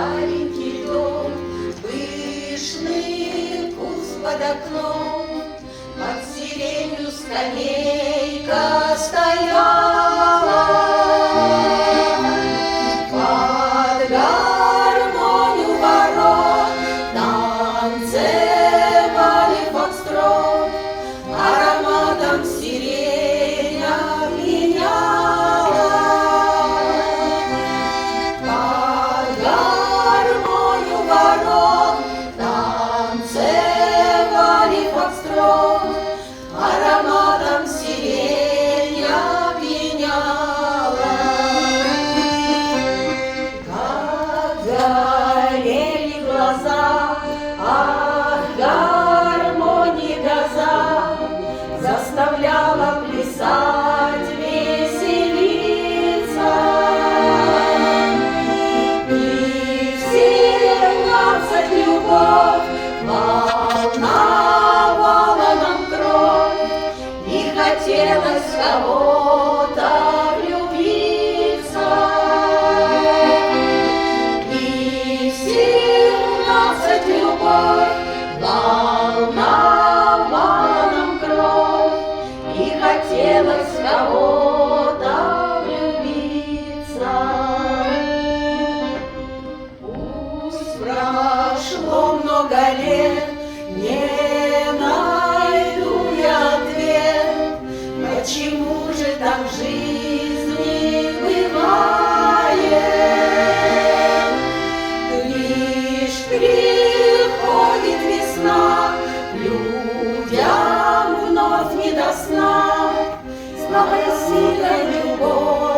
маленький дом, пышный вкус под окном, под сиренью скамейка стояла, под гармонию ворот танцевали фокстрот, ароматом сирень опьяняла. Под гармонию ворот танцевали фокстрот, ароматом сирень опьяняла. Как горели глаза, ах, гармонии гроза, заставляла плясать, веселиться. И в 17 любовь волновала нам кровь, и хотелось в кого-то влюбиться. И в 17 любовь волновала нам кровь, и хотелось в кого-то влюбиться. Пусть прошло много лет, не найду я ответ, почему же так в жизни бывает. Лишь приходит весна, людям вновь не до сна, с новой силой любовь